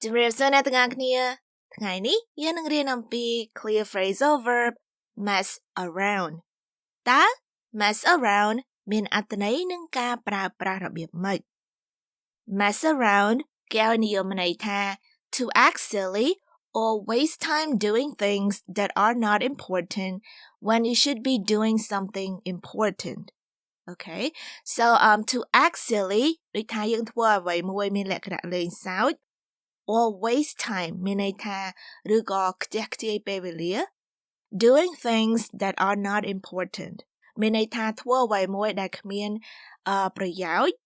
ជំរាបសួរអ្នកទាំងអស់គ្នាថ្ងៃនេះយើងនឹងរៀនអំពី clear phrasal verb mess around តើ mess around មានអត្ថន័យនិងការប្រើប្រាស់របៀបម៉េច mess around គេឲ្យនិយមន័យថា to act silly or waste time doing things that are not important when you should be doing something important Okay so to act silly ដូចថាយើងធ្វើអ្វីមួយមានលក្ខណៈលេងសើចor waste time មានន័យថាឬក៏ខ្ជះខ្ជាយពេលវេលា doing things that are not important មានន័យថាធ្វើអ្វីមួយដែលគ្មានប្រយោជន៍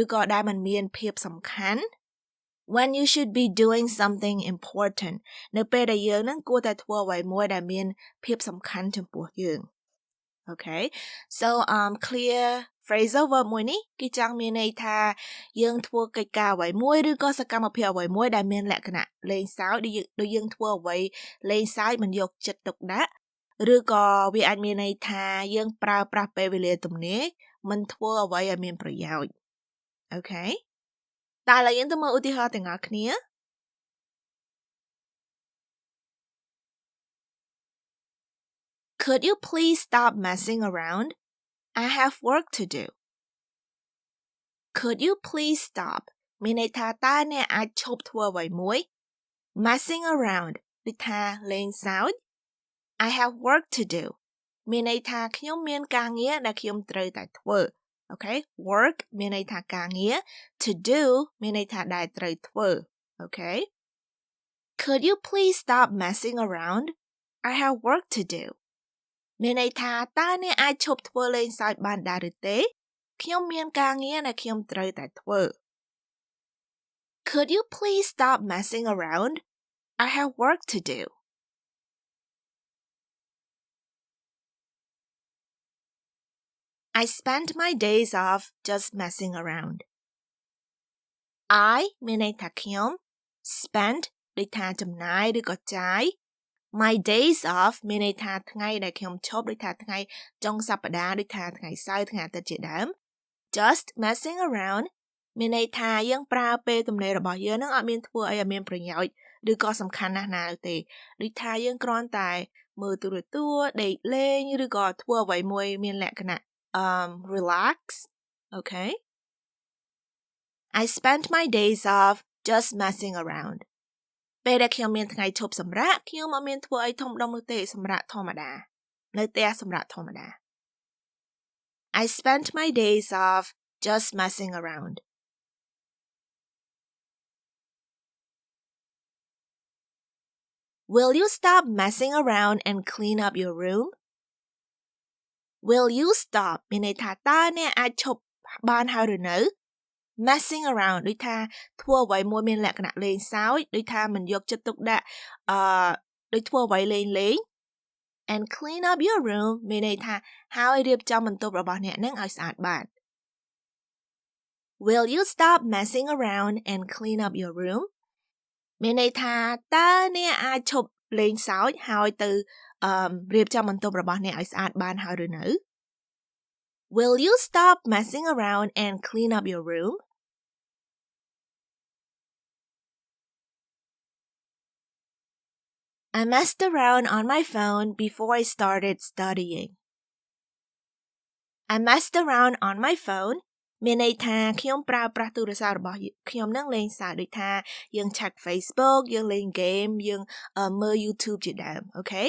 ឬក៏ដែលមិនមានភាពសំខាន់ when you should be doing something important នៅពេលដែលយើងនឹងគួរតែធ្វើអ្វីមួយដែលមានភាពសំខាន់ចំពោះយើង Okay so clear phrasal verb មួយនេះគេចង់មានន័យថាយើងធ្វើកិច្ចការអ្វីមួយឬក៏សកម្មភាពអ្វីមួយដែលមានលក្ខណៈលេងសើចដូចយើងធ្វើអ្វីលេងសើចមិនយកចិត្តទុកដាក់ឬក៏វាអាចមានន័យថាយើងប្រើប្រាស់ពេលវេលាទំនេរមិនធ្វើអ្វីឲ្យមានប្រយោជន៍ Okay តើឥឡូវយើងទៅមើលឧទាហរណ៍ទាំងអស់គ្នាCould you please stop messing around? I have work to do. Could you please stop? មានន័យថាតើអ្នកអាចឈប់ធ្វើអ្វីមួយ Messing around ដូចថាលេងសើច I have work to do មានន័យថាខ្ញុំមានការងារដែលខ្ញុំត្រូវតែធ្វើ Okay work មានន័យថាការងារ to do មានន័យថាដែលត្រូវធ្វើ Okay Could you please stop messing around? I have work to do. មានន័យថាតើអ្នកអាចឈប់ធ្វើលេងសើចបានដែរឬទេខ្ញុំមានការងារដែលខ្ញុំត្រូវតែធ្វើ Could you please stop messing around? I have work to do. I spent my days off just messing around. I មានន័យថាខ្ញុំ spent ដូចថាចំណាយឬក៏ចាយMy days off មានន័យថាថ្ងៃដែលខ្ញុំឈប់ដូចថាថ្ងៃចុងសប្តាហ៍ដូចថាថ្ងៃសៅរ៍ថ្ងៃអាទិត្យជាដើម Just messing around មានន័យថាយើងប្រើពេលទំនេររបស់យើងនឹងអត់មានធ្វើអីឲ្យមានប្រយោជន៍ឬក៏សំខាន់ណាស់ណាទេដូចថាយើងគ្រាន់តែមើលទូរទស្សន៍ដេកលេងឬក៏ធ្វើអ្វីមួយមានលក្ខណៈ relax Okay I spent my days off just messing aroundពេលដែលខ្ញុំមានថ្ងៃឈប់សម្រាកខ្ញុំអត់មានធ្វើអីធំដុំនោះទេសម្រាកធម្មតានៅផ្ទះសម្រាកធម្មតា I spent my days off just messing around Will you stop messing around and clean up your room Will you stop មានន័យថាតើអ្នកអាចឈប់បានហើយឬនៅmessing around ដូចថាធ្វើអ្វីមួយមានលក្ខណៈលេងសើចដូចថាមិនយកចិត្តទុកដាក់ដូចធ្វើអ្វីលេងលេង and clean up your room មានន័យថាហើយរៀបចំបន្ទប់របស់អ្នកនឹងឲ្យស្អាតបាត Will you stop messing around and clean up your room មានន័យថាតើអ្នកអាចឈប់លេងសើចហើយទៅរៀបចំបន្ទប់របស់អ្នកឲ្យស្អាតបានហើយឬនៅ Will you stop messing around and clean up your room I messed around on my phone before I started studying. I messed around on my phone មានន័យថាខ្ញុំប្រើប្រាស់ទូរស័ព្ទរបស់ខ្ញុំនឹងលេងសើចដូចថាយើង check Facebook យើងលេង game យើងមើល YouTube ជាដើម Okay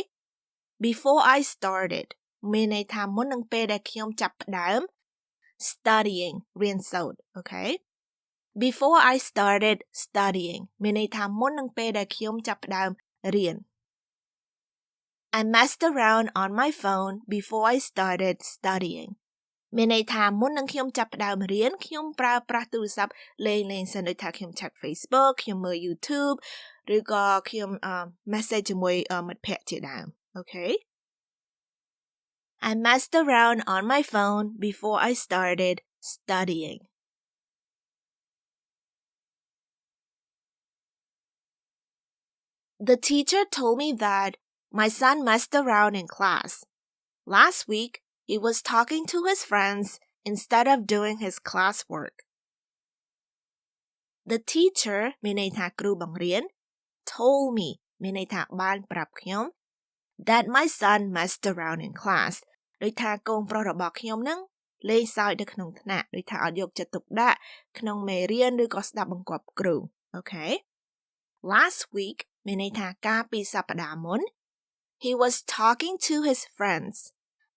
Before I started មានន័យថាមុននឹងពេលដែលខ្ញុំចាប់ផ្ដើម studying រៀនសូត្រ Okay Before I started studying មានន័យថាមុននឹងពេលដែលខ្ញុំចាប់ផ្ដើមរៀនI messed around on my phone before I started studying មានន័យថាមុននឹងខ្ញុំចាប់ផ្ដើមរៀនខ្ញុំប្រើប្រាស់ទូរស័ព្ទលេងសិនដូចថាខ្ញុំ check Facebook ខ្ញុំមើល YouTube ឬក៏ខ្ញុំ message ជាមួយមិត្តភ័ក្តិជាដើម Okay I messed around on my phone before I started studying The teacher told me that my son messed around in class. Last week, he was talking to his friends instead of doing his classwork. The teacher មានន័យថាគ្រូបង្រៀន told me មានន័យថាបានប្រាប់ខ្ញុំ that my son messed around in class ដូចថាកូនប្រុសរបស់ខ្ញុំនឹងលេងសើចនៅក្នុងថ្នាក់ដូចថាអត់យកចិត្តទុកដាក់ក្នុងមេរៀនឬក៏ស្ដាប់បង្គាប់គ្រូ Okay Last week មានន័យថាកាលពីសប្តាហ៍មុន he was talking to his friends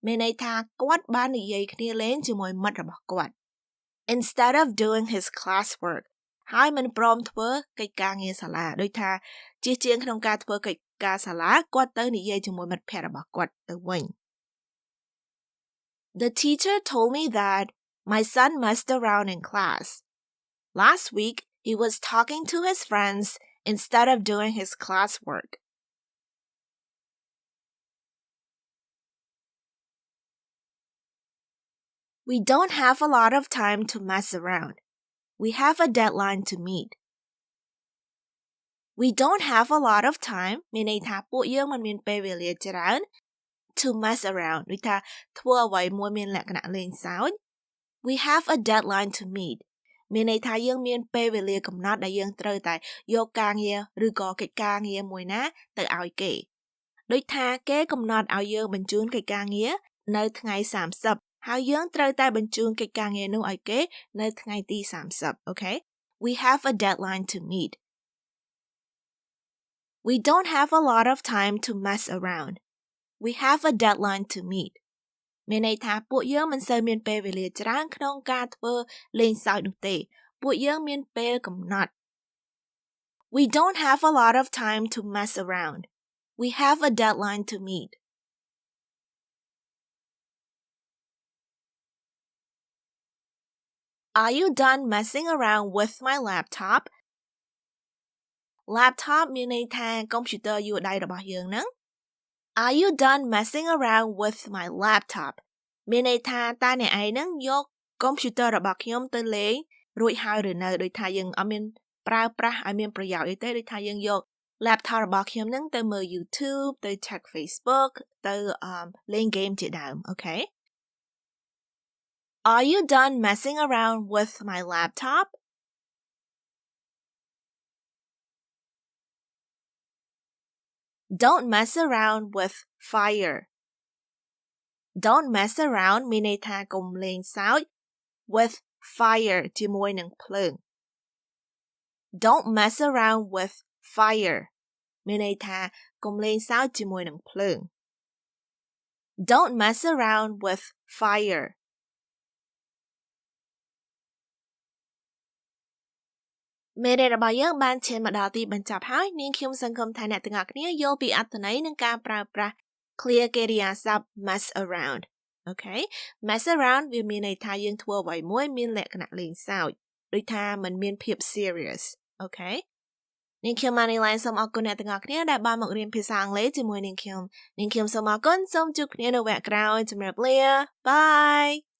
មានន័យថាគាត់បាននិយាយគ្នាលេងជាមួយមិត្តរបស់គាត់ Instead of doing his classwork ហើយមិនព្រមធ្វើកិច្ចការងារសាលាដូចថាជាជាងក្នុងការធ្វើកិច្ចការសាលាគាត់ទៅនិយាយជាមួយមិត្តភ័ក្តិរបស់គាត់ទៅវិញ The teacher told me that my son messed around in class. Last week, he was talking to his friends instead of doing his classwork. We don't have a lot of time to mess around. We have a deadline to meet. We don't have a lot of time មានន័យថាពួកយើងមិនមានពេលវេលាច្រើន to mess around ដូចថាធ្វើអ្វីមួយមានលក្ខណៈលេងសើច We have a deadline to meet មានន័យថាយើងមានពេលវេលាកំណត់ដែលយើងត្រូវតែយកការងារឬក៏កិច្ចការងារមួយណាទៅឲ្យគេដូចថាគេកំណត់ឲ្យយើងបញ្ជូនកិច្ចការងារនៅថ្ងៃ30ហើយយើងត្រូវតែបញ្ជូនកិច្ចការងារនោះឲ្យគេនៅថ្ងៃទី30 Okay We have a deadline to meet We don't have a lot of time to mess around. We have a deadline to meet. មានន័យថាពួកយើងមិនសូវមានពេលវេលាច្រើនក្នុងការធ្វើលេងសើចនោះទេពួកយើងមានពេលកំណត់ We don't have a lot of time to mess around. We have a deadline to meet. Are you done messing around with my laptop? Laptop មានន័យថាកុំព្យូទ័រយួរដៃរបស់យើងហ្នឹង Are you done messing around with my laptop មានន័យថាតើអ្នកឯងហ្នឹងយកកុំព្យូទ័ររបស់ខ្ញុំទៅលេងរួចហើយឬនៅដូចថាយើងអត់មានប្រើប្រាស់ឲ្យមានប្រយោជន៍អីទេដូចថាយើងយក laptop របស់ខ្ញុំហ្នឹងទៅមើល YouTube ទៅ check Facebook ទៅលេង game ជាដើម Okay Are you done messing around with my laptop? Don't mess around with fire. Don't mess around មានន័យថាកុំលេងសើច with fire ជាមួយនឹងភ្លើង Don't mess around with fire មានន័យថាកុំលេងសើចជាមួយនឹងភ្លើង Don't mess around with fire.មេរៀនរបស់យើងបានឈានមកដល់ទីបញ្ចប់ហើយនាងខ្ញុំសង្ឃឹមថាអ្នកទាំងអស់គ្នាយល់ពីអត្ថន័យនិងការប្រើប្រាស់ clear កិរិយាសព្ទ mess around Okay mess around វាមានន័យថាយើងធ្វើអ្វីមួយមានលក្ខណៈលេងសើចដូចថាមិនមានភាព serious Okay នាងខ្ញុំ Manylen សូមអរគុណអ្នកទាំងអស់គ្នាដែលបានមករៀនភាសាអង់គ្លេសជាមួយនាងខ្ញុំសូមអរគុណសូមជួបគ្នានៅវគ្គក្រោយជម្រាបលា Bye